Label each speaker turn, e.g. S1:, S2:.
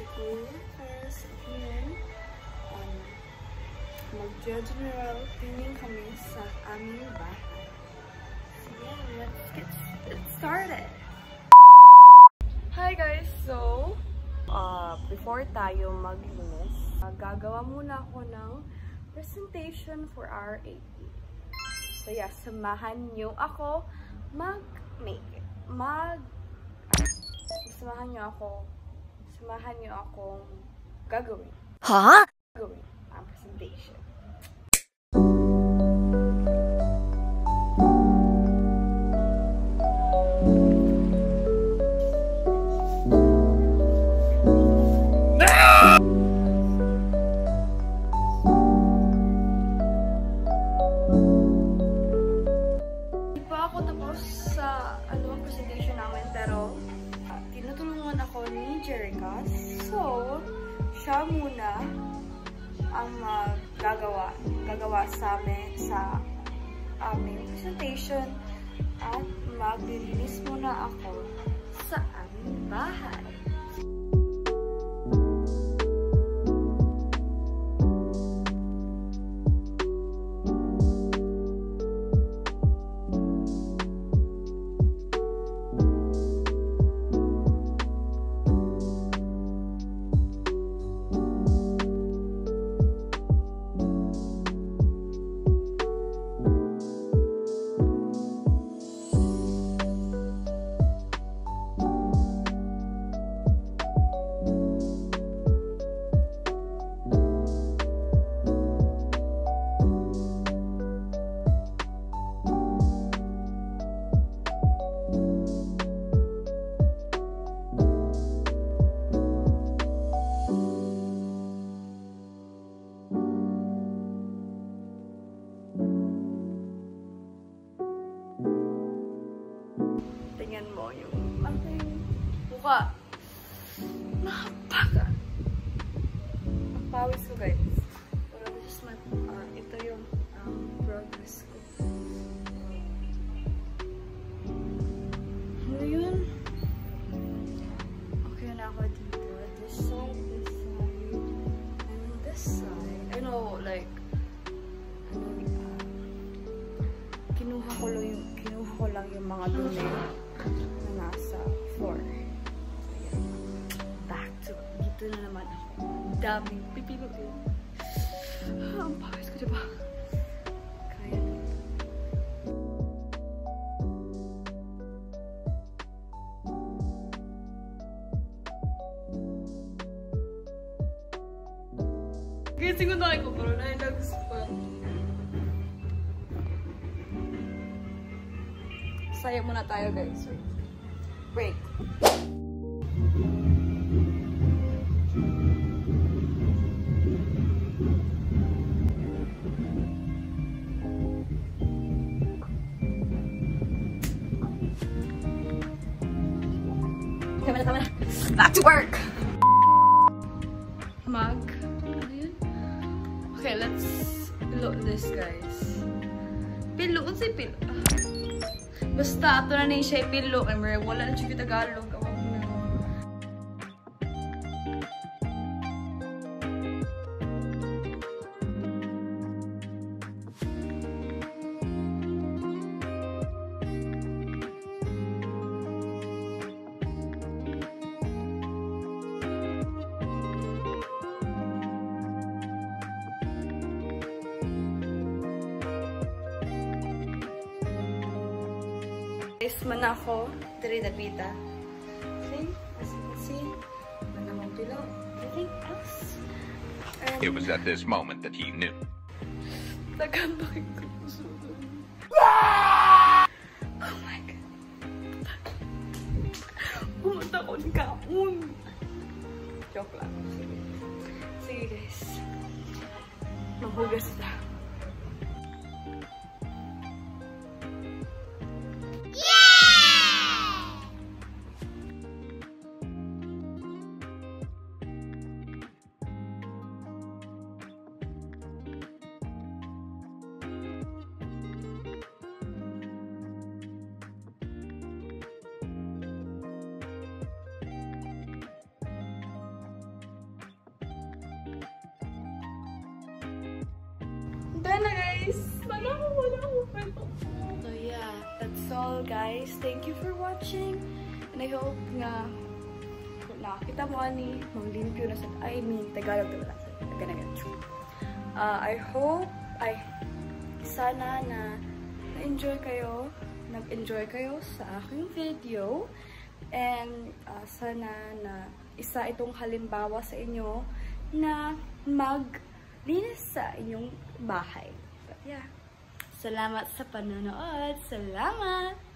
S1: siguro first opinion, mag-general cleaning kami sa aming bahay. So yeah, let's get started! Hi guys! So, before tayo maglinis, gagawa muna ako ng presentation for our AP. So yeah, samahan niyo ako mag-make it. Samahan niyo akong gagawin.
S2: Huh?
S1: Gagawin ang presentation. Hindi pa ako tapos sa presentation namin, pero tinutulungan ako ni Jerica. So, siya muna ang gagawa sa aming presentation at maglilinis muna ako sa aming bahay. Tingnan mo yung aking mukha. Napaka. Ang pawis ko, guys. Pero this is my, ito yung progress ko. Ano yun? Okay na ako dito. This side, and this side. I know, like, kinuha ko lang yung mga dumi na nasa floor. So, yeah. Back to dito na naman ako. Daming pipinutin. Ang pawis ko, diba? Kaya na. Gising ko na ako, pero nainag-spot. Saya muna tayo, guys. Break. Tama na. Back to work! Okay, let's pilo this, guys. Pilo? Ano siya pilo? Basta, ito na niya siya ipilo. Wala na siya Tagalog. Guys, man ako, diri dapita. Okay, as you can see, man akong below. Everything else.
S3: It was at this moment that he knew.
S1: Nagambay ko. Oh my God. Pumunta ko ng kaon. Joke lang. Sige guys. Maghugas na. guys! Wala ko. So yeah, that's all guys. Thank you for watching. And I hope nga nakakita mo ni maglimpyo na sa Tagalog na I hope sana na nag-enjoy kayo sa aking video, and sana na isa itong halimbawa sa inyo na maglinis sa inyong bahay. But yeah, salamat sa panonood. Salamat!